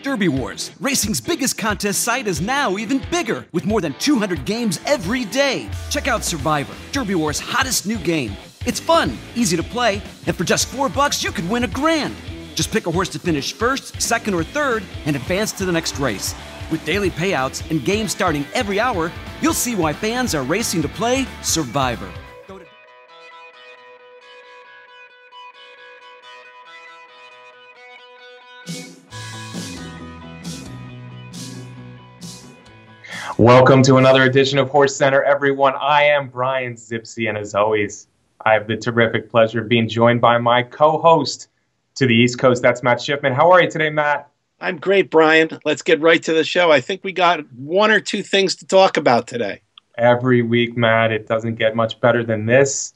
Derby Wars, racing's biggest contest site, is now even bigger, with more than 200 games every day. Check out Survivor, Derby Wars' hottest new game. It's fun, easy to play, and for just $4 you could win $1,000. Just pick a horse to finish first, second, or third, and advance to the next race. With daily payouts and games starting every hour, you'll see why fans are racing to play Survivor. Welcome to another edition of HorseCenter, everyone. I am Brian Zipsy, and as always, I have the terrific pleasure of being joined by my co-host to the East Coast. That's Matt Schiffman. How are you today, Matt? I'm great, Brian. Let's get right to the show. I think we got one or two things to talk about today. Every week, Matt, it doesn't get much better than this.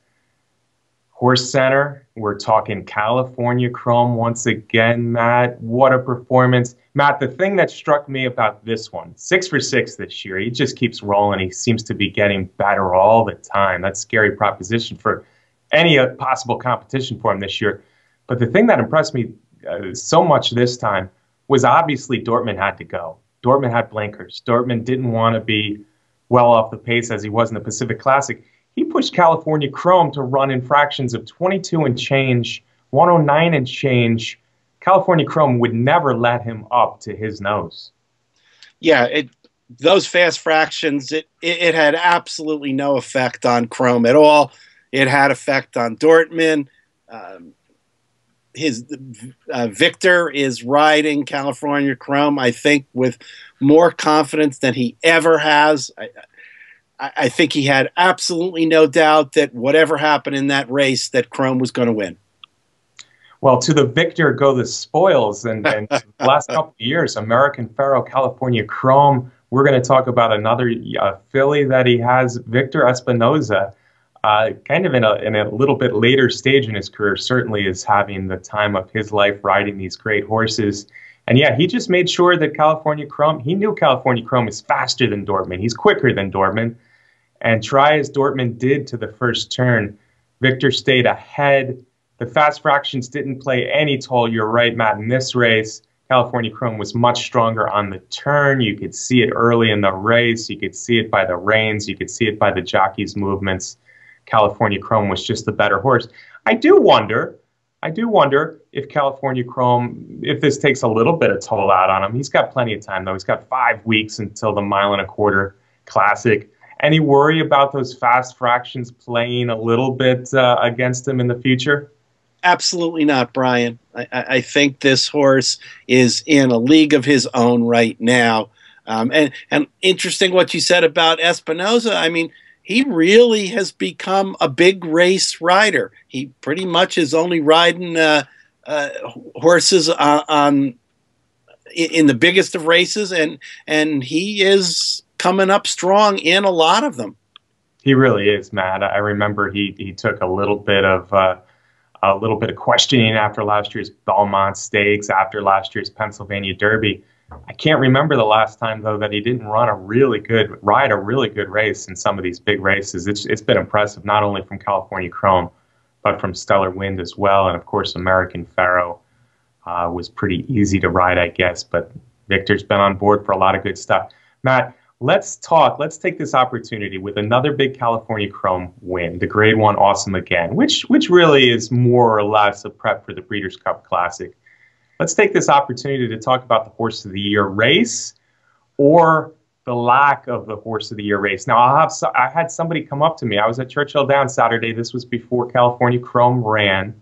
HorseCenter, we're talking California Chrome once again, Matt. What a performance. Matt, the thing that struck me about this one, 6 for 6 this year, he just keeps rolling. He seems to be getting better all the time. That's a scary proposition for any possible competition for him this year. But the thing that impressed me so much this time was obviously Dortmund had to go. Dortmund had blinkers. Dortmund didn't want to be well off the pace as he was in the Pacific Classic. He pushed California Chrome to run in fractions of 22 and change, 109 and change. California Chrome would never let him up to his nose. Yeah, those fast fractions, it had absolutely no effect on Chrome at all. It had effect on Dortmund. Victor is riding California Chrome, I think, with more confidence than he ever has. I think he had absolutely no doubt that whatever happened in that race, that Chrome was going to win. Well, to the victor go the spoils. And the last couple of years, American Pharoah, California Chrome, we're going to talk about another filly that he has, Victor Espinoza, kind of in a little bit later stage in his career, certainly is having the time of his life riding these great horses. And yeah, he just made sure that California Chrome, he knew California Chrome is faster than Dortmund. He's quicker than Dortmund. And try as Dortmund did to the first turn, Victor stayed ahead. The fast fractions didn't play any toll. You're right, Matt. In this race, California Chrome was much stronger on the turn. You could see it early in the race. You could see it by the reins. You could see it by the jockey's movements. California Chrome was just the better horse. I do wonder if California Chrome, if this takes a little bit of toll out on him. He's got plenty of time, though. He's got 5 weeks until the 1.25 Mile Classic. Any worry about those fast fractions playing a little bit against him in the future? Absolutely not, Brian. I think this horse is in a league of his own right now. And interesting what you said about Espinoza. I mean, he really has become a big race rider. He pretty much is only riding horses in the biggest of races, and he is coming up strong in a lot of them. He really is, Matt. I remember he took a little bit of questioning after last year's Belmont Stakes, after last year's Pennsylvania Derby. I can't remember the last time, though, that he didn't ride a really good race in some of these big races. It's been impressive, not only from California Chrome, but from Stellar Wind as well. And, of course, American Pharoah was pretty easy to ride, I guess. But Victor's been on board for a lot of good stuff. Matt, let's take this opportunity with another big California Chrome win, the Grade 1 Awesome Again, which really is more or less a prep for the Breeders' Cup Classic. Let's take this opportunity to talk about the Horse of the Year race, or the lack of the Horse of the Year race. Now, I had somebody come up to me. I was at Churchill Downs Saturday. This was before California Chrome ran.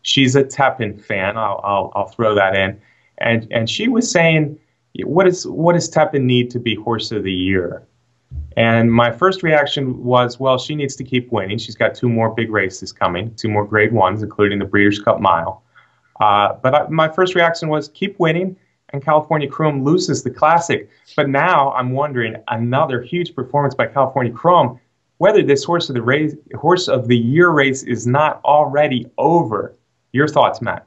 She's a Tepin fan. I'll throw that in, and she was saying, what does Tepin need to be Horse of the Year? And my first reaction was, well, she needs to keep winning. She's got 2 more big races coming, 2 more Grade 1s, including the Breeders' Cup Mile. But my first reaction was keep winning, and California Chrome loses the Classic. But now I'm wondering, another huge performance by California Chrome, whether this Horse of the Year race is not already over. Your thoughts, Matt?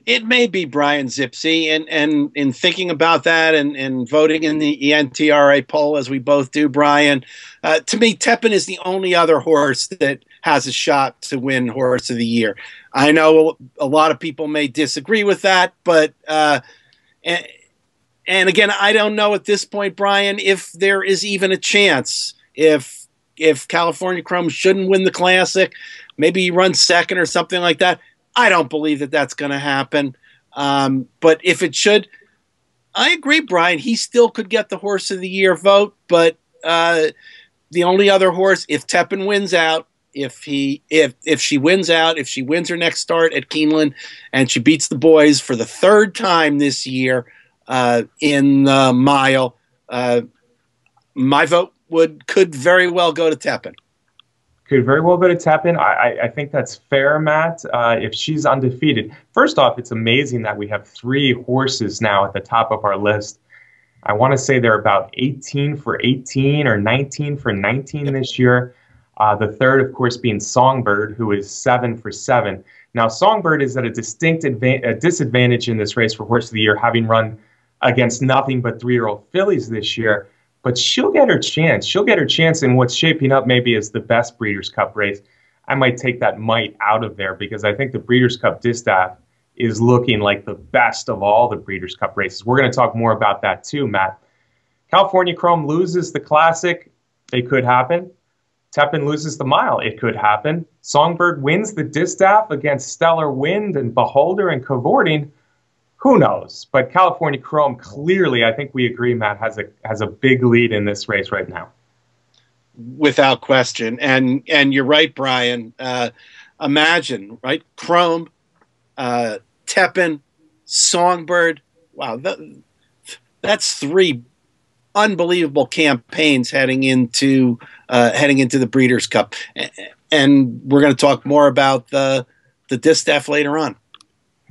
It may be, Brian Zipsy, and in thinking about that and voting in the ENTRA poll, as we both do, Brian, to me, Tepin is the only other horse that has a shot to win Horse of the Year. I know a lot of people may disagree with that, but And, and again, I don't know at this point, Brian, if there is even a chance if California Chrome shouldn't win the Classic, maybe he runs second or something like that. I don't believe that that's going to happen. But if it should, I agree, Brian. He still could get the Horse of the Year vote, but the only other horse, if Tepin wins out, if she wins out, if she wins her next start at Keeneland and she beats the boys for the third time this year in the mile, my vote could very well go to Tepin. Could very well go to Tepin. I think that's fair, Matt. If she's undefeated, first off, it's amazing that we have 3 horses now at the top of our list. I want to say they're about 18 for 18 or 19 for 19 this year. The third, of course, being Songbird, who is 7 for 7. Now, Songbird is at a distinct disadvantage in this race for Horse of the Year, having run against nothing but 3-year-old fillies this year. But she'll get her chance. She'll get her chance in what's shaping up maybe as the best Breeders' Cup race. I might take that might out of there because I think the Breeders' Cup Distaff is looking like the best of all the Breeders' Cup races. We're going to talk more about that too, Matt. California Chrome loses the Classic. It could happen. Tepin loses the mile. It could happen. Songbird wins the Distaff against Stellar Wind and Beholder and Cavorting. Who knows? But California Chrome clearly, I think we agree, Matt, has a big lead in this race right now. Without question. And you're right, Brian. Imagine, right? Chrome, Tepin, Songbird. Wow, that's 3 unbelievable campaigns heading into the Breeders' Cup. And we're going to talk more about the Distaff later on.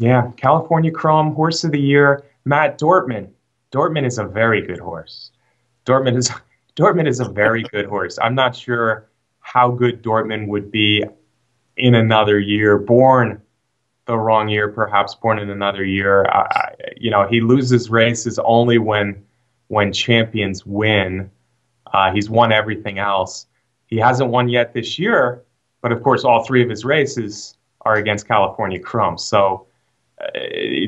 Yeah, California Chrome, Horse of the Year, Matt Dortmund. Dortmund is a very good horse. Dortmund is a very good horse. I'm not sure how good Dortmund would be in another year. Born the wrong year, perhaps born in another year. He loses races only when champions win. He's won everything else. He hasn't won yet this year, but of course, all 3 of his races are against California Chrome. So.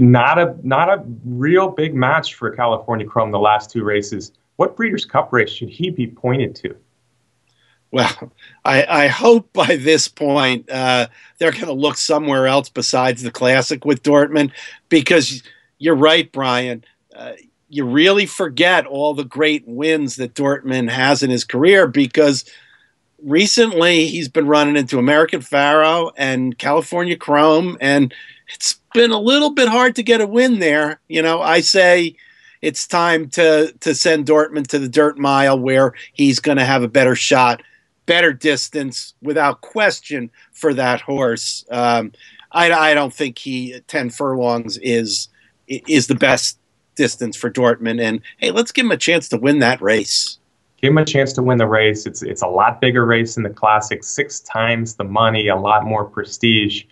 Not a real big match for California Chrome the last 2 races. What Breeders' Cup race should he be pointed to? Well, I hope by this point they're going to look somewhere else besides the Classic with Dortmund, because you're right, Brian. You really forget all the great wins that Dortmund has in his career, because recently he's been running into American Pharoah and California Chrome, and it's been a little bit hard to get a win there. I say it's time to send Dortmund to the dirt mile, where he's going to have a better shot, better distance, without question, for that horse. I don't think 10 furlongs is the best distance for Dortmund. And hey, let's give him a chance to win that race. Give him a chance to win the race. It's a lot bigger race in the Classic, 6 times the money, a lot more prestige.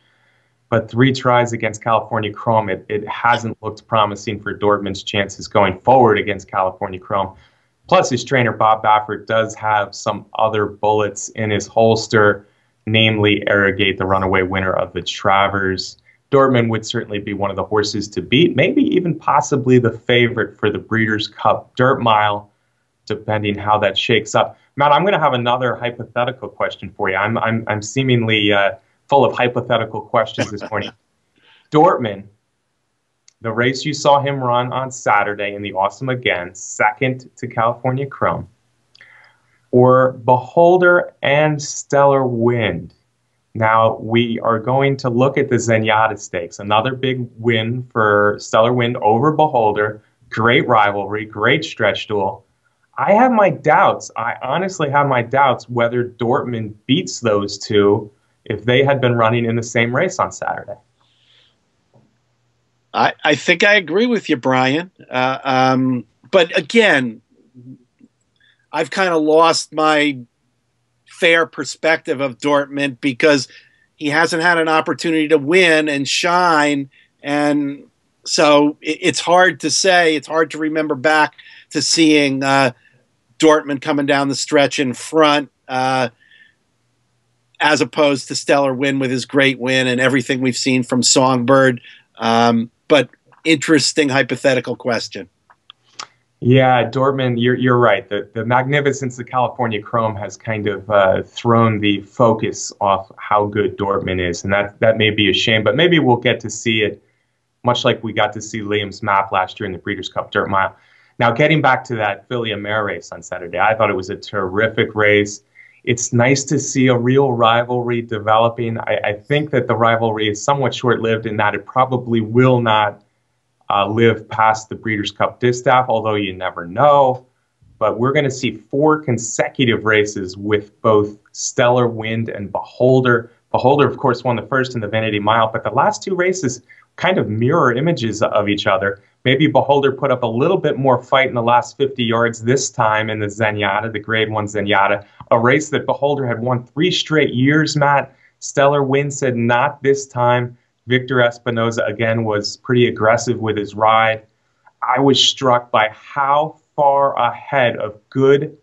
But 3 tries against California Chrome, it hasn't looked promising for Dortmund's chances going forward against California Chrome. Plus, his trainer, Bob Baffert, does have some other bullets in his holster, namely Arrogate, the runaway winner of the Travers. Dortmund would certainly be one of the horses to beat, maybe even possibly the favorite for the Breeders' Cup Dirt Mile, depending how that shakes up. Matt, I'm going to have another hypothetical question for you. I'm seemingly full of hypothetical questions this morning. Dortmund, the race you saw him run on Saturday in the Awesome Again, second to California Chrome, or Beholder and Stellar Wind. Now, we are going to look at the Zenyatta Stakes, another big win for Stellar Wind over Beholder. Great rivalry, great stretch duel. I have my doubts. I honestly have my doubts whether Dortmund beats those 2 if they had been running in the same race on Saturday. I think I agree with you, Brian. But again, I've kind of lost my fair perspective of Dortmund, because he hasn't had an opportunity to win and shine. And so it's hard to say. It's hard to remember back to seeing Dortmund coming down the stretch in front, as opposed to Stellar Wind with his great win and everything we've seen from Songbird. But interesting hypothetical question. Yeah, Dortmund, you're right. The magnificence of California Chrome has kind of thrown the focus off how good Dortmund is, and that may be a shame. But maybe we'll get to see it, much like we got to see Liam's map last year in the Breeders' Cup Dirt Mile. Now, getting back to that Philly Mare race on Saturday, I thought it was a terrific race. It's nice to see a real rivalry developing. I think that the rivalry is somewhat short-lived in that it probably will not live past the Breeders' Cup Distaff, although you never know. But we're going to see 4 consecutive races with both Stellar Wind and Beholder. Beholder, of course, won the first in the Vanity Mile, but the last 2 races kind of mirror images of each other. Maybe Beholder put up a little bit more fight in the last 50 yards this time in the Zenyatta, the Grade 1 Zenyatta, a race that Beholder had won 3 straight years, Matt. Stellar Wind said not this time. Victor Espinoza, again, was pretty aggressive with his ride. I was struck by how far ahead of good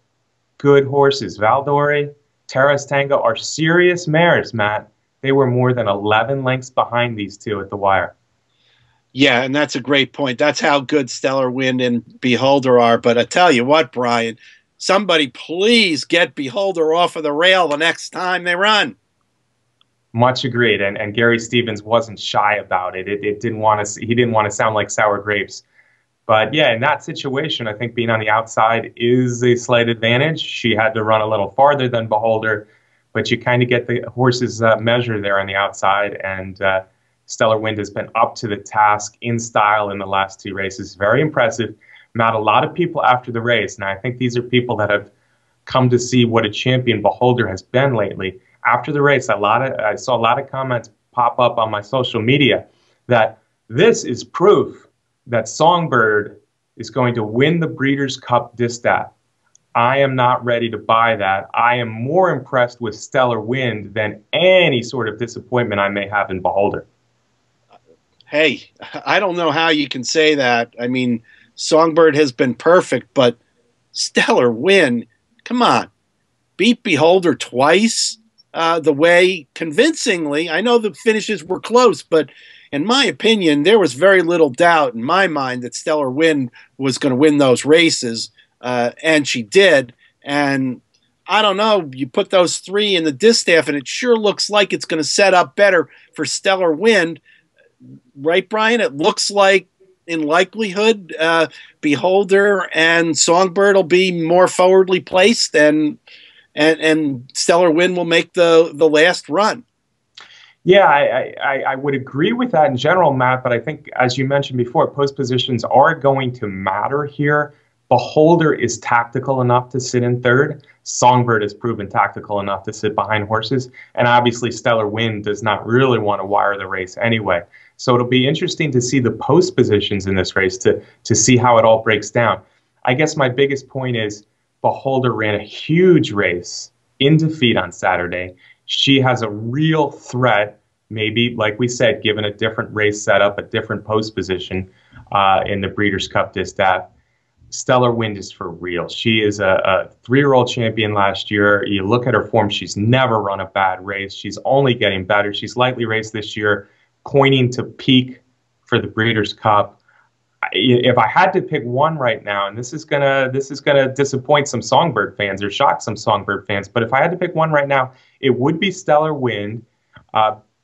horses. Valdori, Terras Tango are serious mares, Matt. They were more than 11 lengths behind these 2 at the wire. Yeah, and that's a great point. That's how good Stellar Wind and Beholder are. But I tell you what, Brian, somebody please get Beholder off of the rail the next time they run. Much agreed, and Gary Stevens wasn't shy about it. He didn't want to sound like sour grapes. But yeah, in that situation, I think being on the outside is a slight advantage. She had to run a little farther than Beholder, but you kind of get the horse's measure there on the outside, and Stellar Wind has been up to the task in style in the last 2 races. Very impressive. Matt, a lot of people after the race, and I think these are people that have come to see what a champion Beholder has been lately. After the race, I saw a lot of comments pop up on my social media that this is proof that Songbird is going to win the Breeders' Cup Distaff. I am not ready to buy that. I am more impressed with Stellar Wind than any sort of disappointment I may have in Beholder. Hey, I don't know how you can say that. I mean, Songbird has been perfect, but Stellar Wind, come on, beat Beholder twice. The way convincingly, I know the finishes were close, but in my opinion, there was very little doubt in my mind that Stellar Wind was going to win those races, and she did. And I don't know, you put those 3 in the distaff, and it sure looks like it's going to set up better for Stellar Wind. Right, Brian? It looks like, in likelihood, Beholder and Songbird will be more forwardly placed, and Stellar Wind will make the last run. Yeah, I would agree with that in general, Matt, but I think, as you mentioned before, post positions are going to matter here. Beholder is tactical enough to sit in third. Songbird has proven tactical enough to sit behind horses. And obviously, Stellar Wind does not really want to wire the race anyway. So it'll be interesting to see the post positions in this race to see how it all breaks down. I guess my biggest point is Beholder ran a huge race in defeat on Saturday. She has a real threat, maybe, like we said, given a different race setup, a different post position in the Breeders' Cup Distaff. Stellar Wind is for real. She is a 3-year-old champion last year. You look at her form, she's never run a bad race. She's only getting better. She's lightly raced this year, pointing to peak for the Breeders' Cup. If I had to pick one right now, and this is gonna disappoint some Songbird fans or shock some Songbird fans, but if I had to pick one right now, it would be Stellar Wind.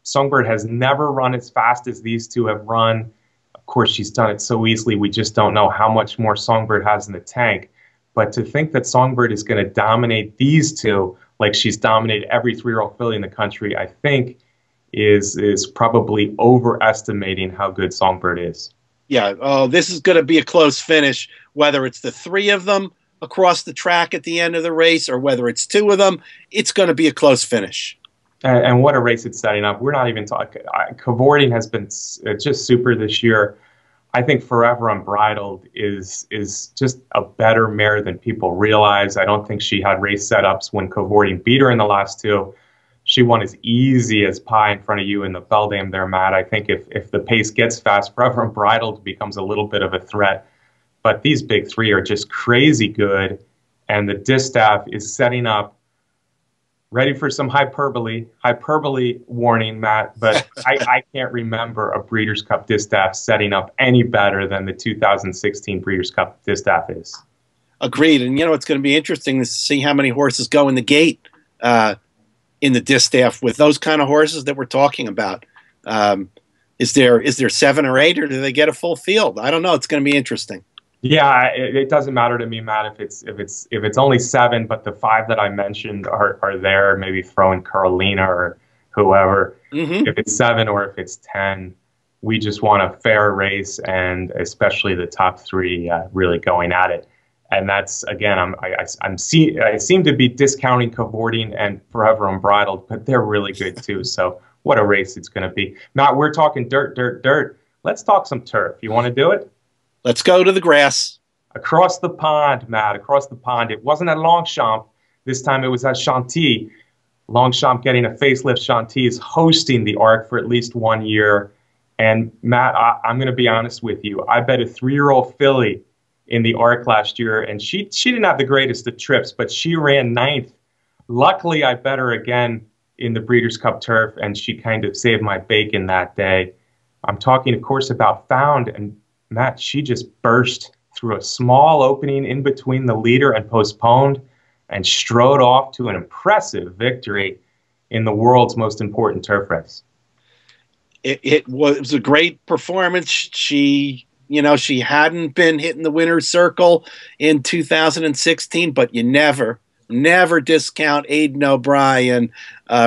Songbird has never run as fast as these 2 have run. Of course, she's done it so easily, we just don't know how much more Songbird has in the tank. But to think that Songbird is going to dominate these 2 like she's dominated every 3-year-old filly in the country, I think is probably overestimating how good Songbird is. Yeah, this is going to be a close finish, whether it's the 3 of them across the track at the end of the race or whether it's 2 of them. It's going to be a close finish. And what a race it's setting up. We're not even talking. Cavorting has been just super this year. I think Forever Unbridled is just a better mare than people realize. I don't think she had race setups when Cavorting beat her in the last 2. She won as easy as pie in front of you in the Beldam there, Matt. I think if the pace gets fast, Forever Unbridled becomes a little bit of a threat. But these big 3 are just crazy good, and the Distaff is setting up ready for some hyperbole warning, Matt, but I can't remember a Breeders' Cup Distaff setting up any better than the 2016 Breeders' Cup Distaff is. Agreed. And, it's going to be interesting to see how many horses go in the gate in the Distaff with those kind of horses that we're talking about. Is there 7 or 8, or do they get a full field? I don't know. It's going to be interesting. Yeah, it doesn't matter to me, Matt, if it's only 7, but the 5 that I mentioned are there. Maybe throw in Carolina or whoever. Mm-hmm. If it's 7 or if it's 10, we just want a fair race, and especially the top 3 really going at it. And that's, again, I seem to be discounting Cavorting and Forever Unbridled, but they're really good too. So what a race it's going to be. Matt, we're talking dirt. Let's talk some turf. You want to do it? Let's go to the grass. Across the pond, Matt, across the pond. It wasn't at Longchamp. This time it was at Chantilly. Longchamp getting a facelift. Chantilly is hosting the Arc for at least 1 year. And, Matt, I'm going to be honest with you. I bet a 3-year-old filly in the Arc last year, and she didn't have the greatest of trips, but she ran 9th. Luckily, I bet her again in the Breeders' Cup Turf, and she kind of saved my bacon that day. I'm talking, of course, about Found, and Matt, she just burst through a small opening in between the leader and Postponed and strode off to an impressive victory in the world's most important turf race. It was a great performance. She hadn't been hitting the winner's circle in 2016, but you never discount Aidan O'Brien,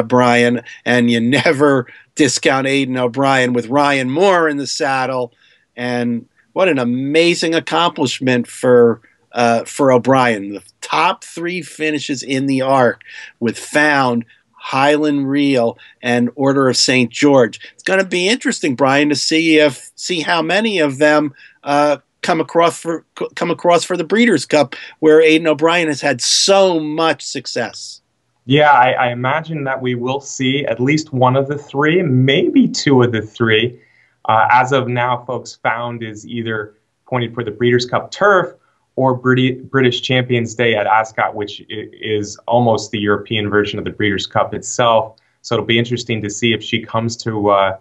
Brian, and you never discount Aidan O'Brien with Ryan Moore in the saddle. And what an amazing accomplishment for O'Brien. The top 3 finishes in the Arc with Found, Highland Reel, and Order of St. George. It's going to be interesting, Brian, to see how many of them come across for the Breeders' Cup, where Aidan O'Brien has had so much success. Yeah, I imagine that we will see at least one of the 3, maybe 2 of the 3. As of now, folks, Found is either pointed for the Breeders' Cup Turf or British Champions Day at Ascot, which is almost the European version of the Breeders' Cup itself. So it'll be interesting to see if she comes to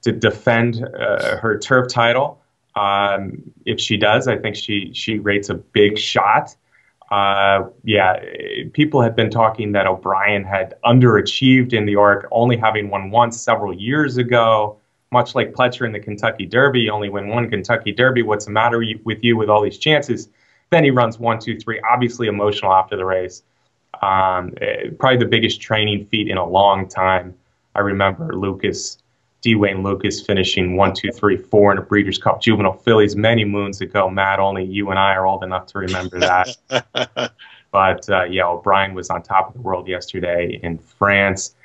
defend her turf title. If she does, I think she rates a big shot. People had been talking that O'Brien had underachieved in the Arc, only having won once several years ago. Much like Pletcher in the Kentucky Derby, you only win 1 Kentucky Derby. What's the matter with you with all these chances? Then he runs 1, 2, 3, obviously emotional after the race. Probably the biggest training feat in a long time. I remember Dwayne Lucas finishing 1, 2, 3, 4 in a Breeders' Cup Juvenile Fillies many moons ago. Matt, only you and I are old enough to remember that. But O'Brien was on top of the world yesterday in France.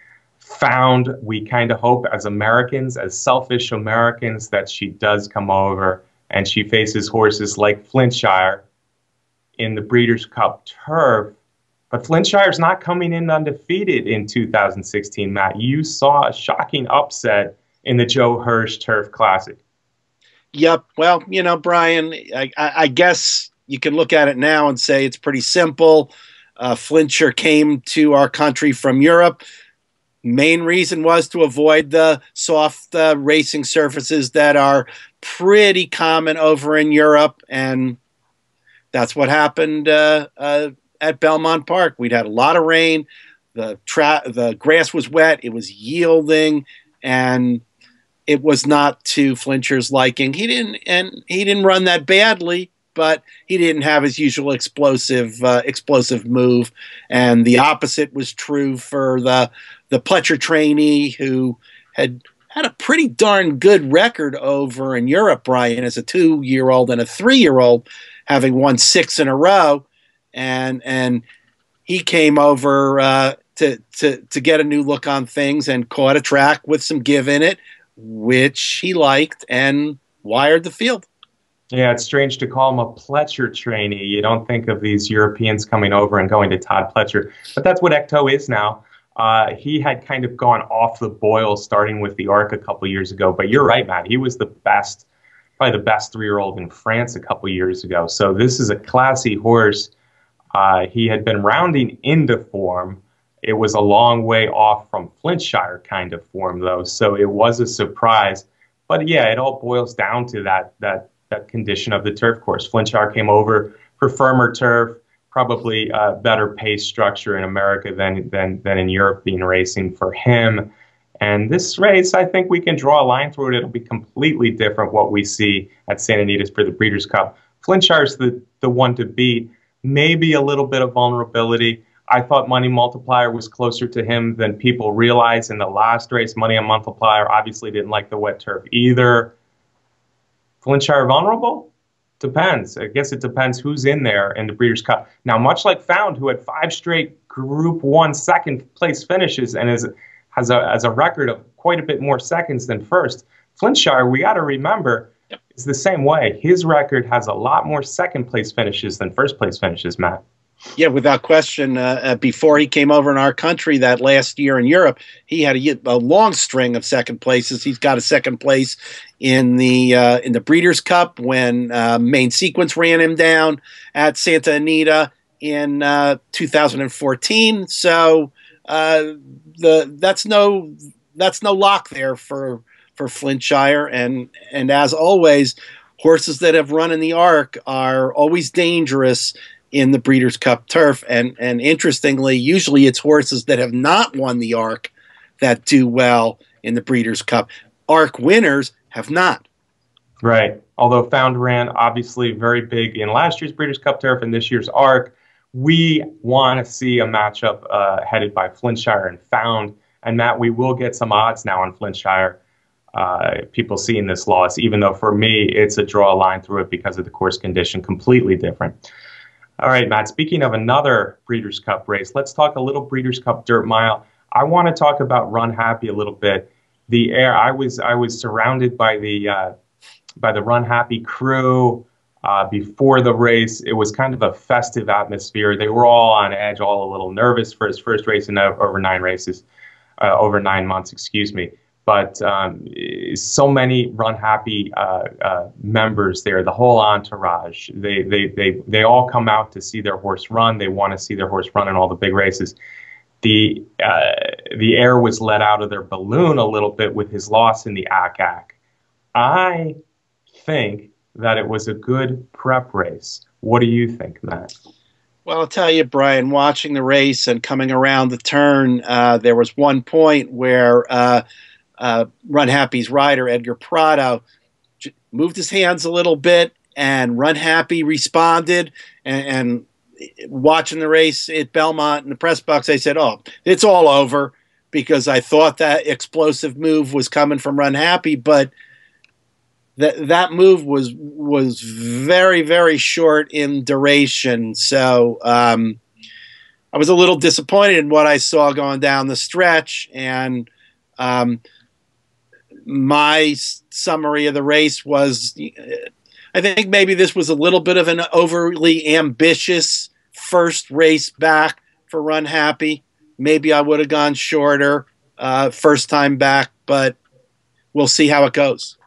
Found, we kind of hope as Americans, as selfish Americans, that she does come over and she faces horses like Flintshire in the Breeders' Cup Turf. But Flintshire's not coming in undefeated in 2016, Matt. You saw a shocking upset in the Joe Hirsch Turf Classic. Yep. Well, Brian, I guess you can look at it now and say it's pretty simple. Flintshire came to our country from Europe. Main reason was to avoid the soft racing surfaces that are pretty common over in Europe, and that's what happened at Belmont Park. We'd had a lot of rain. The grass was wet. It was yielding, and it was not to Flintshire's liking. He didn't run that badly, but he didn't have his usual explosive move. And the opposite was true for the Pletcher trainee, who had a pretty darn good record over in Europe, Brian, as a 2-year-old and a 3-year-old, having won 6 in a row. And he came over to get a new look on things and caught a track with some give in it, which he liked, and wired the field. Yeah, it's strange to call him a Pletcher trainee. You don't think of these Europeans coming over and going to Todd Pletcher, but that's what Ecto is now. He had kind of gone off the boil starting with the Arc a couple years ago, but you're right, Matt. He was probably the best 3-year-old in France a couple years ago. So this is a classy horse. He had been rounding into form. It was a long way off from Flintshire kind of form, though, so it was a surprise. But yeah, it all boils down to that condition of the turf course. Flintshire came over for firmer turf, probably better pace structure in America than in European racing for him. And this race, I think we can draw a line through it. It'll be completely different what we see at Santa Anita's for the Breeders' Cup. Flintshire's the one to beat. Maybe a little bit of vulnerability. I thought Money Multiplier was closer to him than people realize in the last race. Money on Multiplier obviously didn't like the wet turf either. Flintshire vulnerable? Depends. I guess it depends who's in there in the Breeders' Cup. Now, much like Found, who had 5 straight Group 1 second place finishes and has a record of quite a bit more seconds than first, Flintshire, we got to remember, is the same way. His record has a lot more second place finishes than first place finishes, Matt. Yeah, without question. Before he came over in our country that last year in Europe, he had a long string of second places. He's got a second place in the Breeders' Cup when Main Sequence ran him down at Santa Anita in 2014. So that's no lock there for Flintshire. And as always, horses that have run in the Arc are always dangerous in the Breeders' Cup turf, and interestingly, usually it's horses that have not won the Arc that do well in the Breeders' Cup. Arc winners have not. Right. Although Found ran obviously very big in last year's Breeders' Cup turf and this year's Arc, we want to see a matchup headed by Flintshire and Found. And Matt, we will get some odds now on Flintshire. People seeing this loss, even though for me it's a draw line through it because of the course condition, completely different. All right, Matt, speaking of another Breeders' Cup race, let's talk a little Breeders' Cup Dirt Mile. I want to talk about Run Happy a little bit. The air, I was surrounded by the Run Happy crew before the race. It was kind of a festive atmosphere. They were all on edge, all a little nervous for his first race in over 9 months, excuse me. But so many Run Happy members there, the whole entourage, they all come out to see their horse run. They want to see their horse run in all the big races. The air was let out of their balloon a little bit with his loss in the ACAC. I think that it was a good prep race. What do you think, Matt? Well, I'll tell you, Brian, watching the race and coming around the turn, there was one point where Run Happy's rider, Edgar Prado, moved his hands a little bit, and Run Happy responded. And watching the race at Belmont in the press box, I said, "Oh, it's all over," because I thought that explosive move was coming from Run Happy, but that move was very, very short in duration. So I was a little disappointed in what I saw going down the stretch, and my summary of the race was, I think maybe this was a little bit of an overly ambitious first race back for Run Happy. Maybe I would have gone shorter first time back, but we'll see how it goes.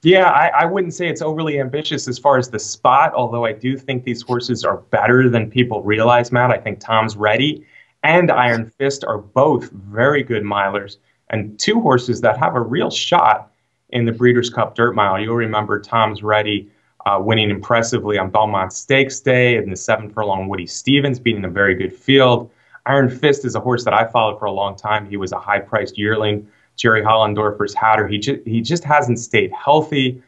Yeah, I wouldn't say it's overly ambitious as far as the spot, although I do think these horses are better than people realize, Matt. I think Tom's Ready and Iron Fist are both very good milers, and two horses that have a real shot in the Breeders' Cup Dirt Mile. You'll remember Tom's Ready winning impressively on Belmont Stakes Day, and the 7 furlong Woody Stevens beating a very good field. Iron Fist is a horse that I followed for a long time. He was a high-priced yearling, Jerry Hollendorfer's hatter. He just hasn't stayed healthy.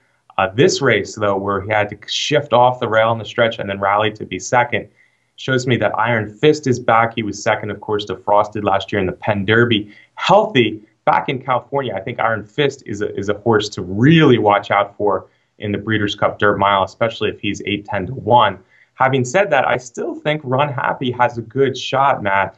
This race, though, where he had to shift off the rail in the stretch and then rally to be second, shows me that Iron Fist is back. He was second, of course, to Frosted last year in the Penn Derby. Healthy, back in California. I think Iron Fist is a horse to really watch out for in the Breeders' Cup Dirt Mile, especially if he's 8-10 to 1. Having said that, I still think Run Happy has a good shot, Matt.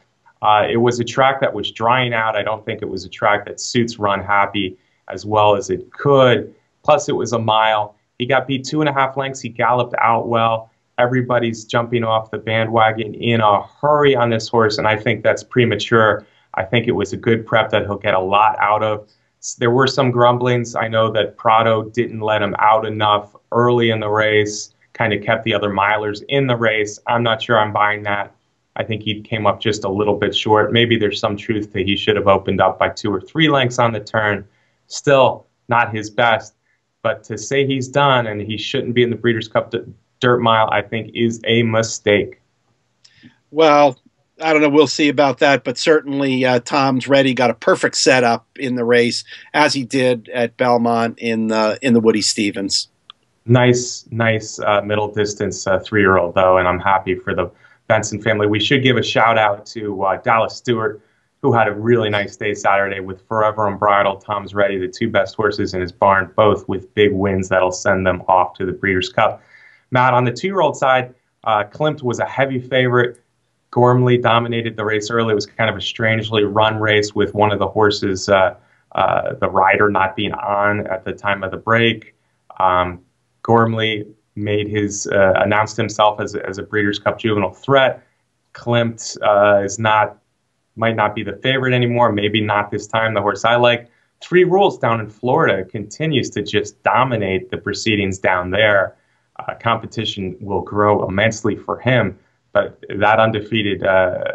It was a track that was drying out. I don't think it was a track that suits Run Happy as well as it could. Plus, it was a mile. He got beat 2.5 lengths. He galloped out well. Everybody's jumping off the bandwagon in a hurry on this horse, and I think that's premature. I think it was a good prep that he'll get a lot out of. There were some grumblings. I know that Prado didn't let him out enough early in the race, kind of kept the other milers in the race. I'm not sure I'm buying that. I think he came up just a little bit short. Maybe there's some truth to he should have opened up by 2 or 3 lengths on the turn. Still not his best. But to say he's done and he shouldn't be in the Breeders' Cup Dirt Mile, I think is a mistake. Well, I don't know. We'll see about that. But certainly Tom's ready. Got a perfect setup in the race, as he did at Belmont in the Woody Stevens. Nice middle distance 3-year-old, though, and I'm happy for the Benson family. We should give a shout out to Dallas Stewart, who had a really nice day Saturday with Forever Unbridled, Tom's Ready, the 2 best horses in his barn, both with big wins that'll send them off to the Breeders' Cup. Matt, on the 2-year-old side, Klimt was a heavy favorite. Gormley dominated the race early. It was kind of a strangely run race with one of the horses, the rider, not being on at the time of the break. Gormley made announced himself as a Breeders' Cup juvenile threat. Klimt might not be the favorite anymore. Maybe not this time. The horse I like, 3 Rules down in Florida, continues to just dominate the proceedings down there. Competition will grow immensely for him, but that undefeated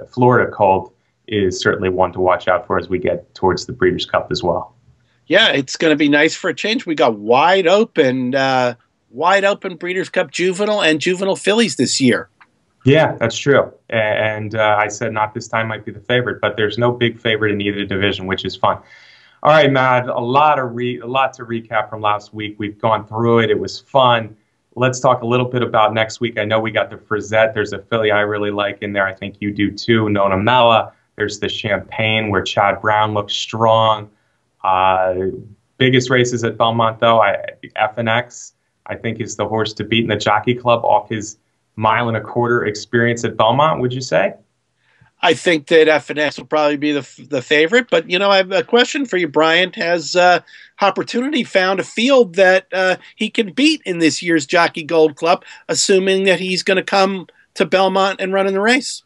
Florida colt is certainly one to watch out for as we get towards the Breeders' Cup as well. Yeah, it's going to be nice for a change. We got wide open Breeders' Cup juvenile and juvenile fillies this year. Yeah, that's true. And I said not this time might be the favorite, but there's no big favorite in either division, which is fun. All right, Matt, a lot to recap from last week. We've gone through it. It was fun. Let's talk a little bit about next week. I know we got the Frizette. There's a filly I really like in there. I think you do too, Nona Mella. There's the Champagne where Chad Brown looks strong. Biggest races at Belmont, though, FNX, I think, is the horse to beat in the Jockey Club off his 1.25 mile experience at Belmont, would you say? I think that FNX will probably be the favorite. But, I have a question for you, Brian. Has Opportunity found a field that he can beat in this year's Jockey Gold Club, assuming that he's going to come to Belmont and run in the race?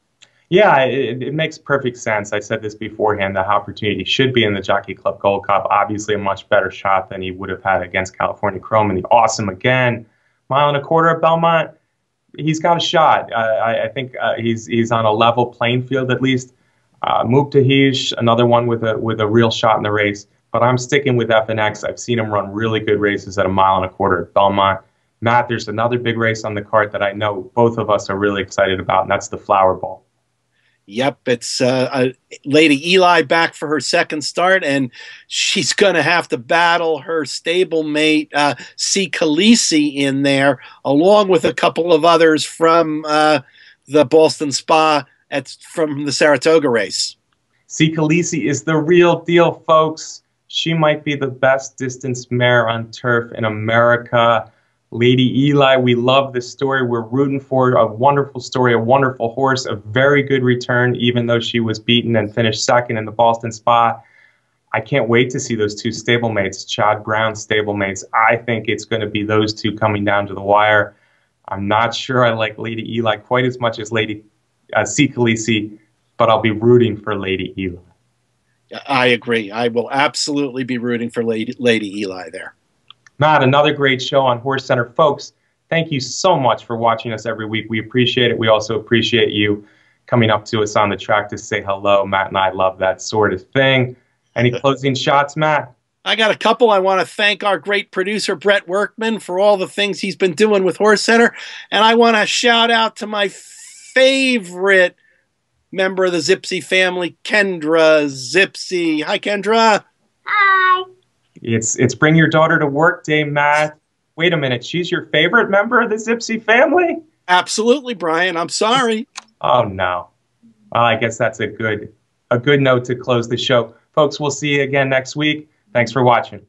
Yeah, it makes perfect sense. I said this beforehand, that Opportunity should be in the Jockey Club Gold Cup. Obviously a much better shot than he would have had against California Chrome and the Awesome Again. 1.25 miles at Belmont, he's got a shot. I think he's on a level playing field at least. Muktahish, another one with a real shot in the race. But I'm sticking with FNX. I've seen him run really good races at 1.25 miles at Belmont. Matt, there's another big race on the card that I know both of us are really excited about, and that's the Flower Bowl. Yep, it's Lady Eli back for her second start, and she's going to have to battle her stablemate, C. Khaleesi, in there, along with a couple of others from the Boston Spa from the Saratoga race. C. Khaleesi is the real deal, folks. She might be the best distance mare on turf in America. Lady Eli, we love this story. We're rooting for a wonderful story, a wonderful horse, a very good return, even though she was beaten and finished second in the Boston Spa. I can't wait to see those 2 stablemates, Chad Brown stablemates. I think it's going to be those 2 coming down to the wire. I'm not sure I like Lady Eli quite as much as Lady C. Khaleesi, but I'll be rooting for Lady Eli. I agree. I will absolutely be rooting for Lady Eli there. Matt, another great show on HorseCenter. Folks, thank you so much for watching us every week. We appreciate it. We also appreciate you coming up to us on the track to say hello. Matt and I love that sort of thing. Any closing shots, Matt? I got a couple. I want to thank our great producer, Brett Workman, for all the things he's been doing with HorseCenter. And I want to shout out to my favorite member of the Zipsy family, Kendra Zipsy. Hi, Kendra. Hi. It's Bring Your Daughter to Work Day, Matt. Wait a minute. She's your favorite member of the Zipsy family? Absolutely, Brian. I'm sorry. Oh, no. Well, I guess that's a good note to close the show. Folks, we'll see you again next week. Thanks for watching.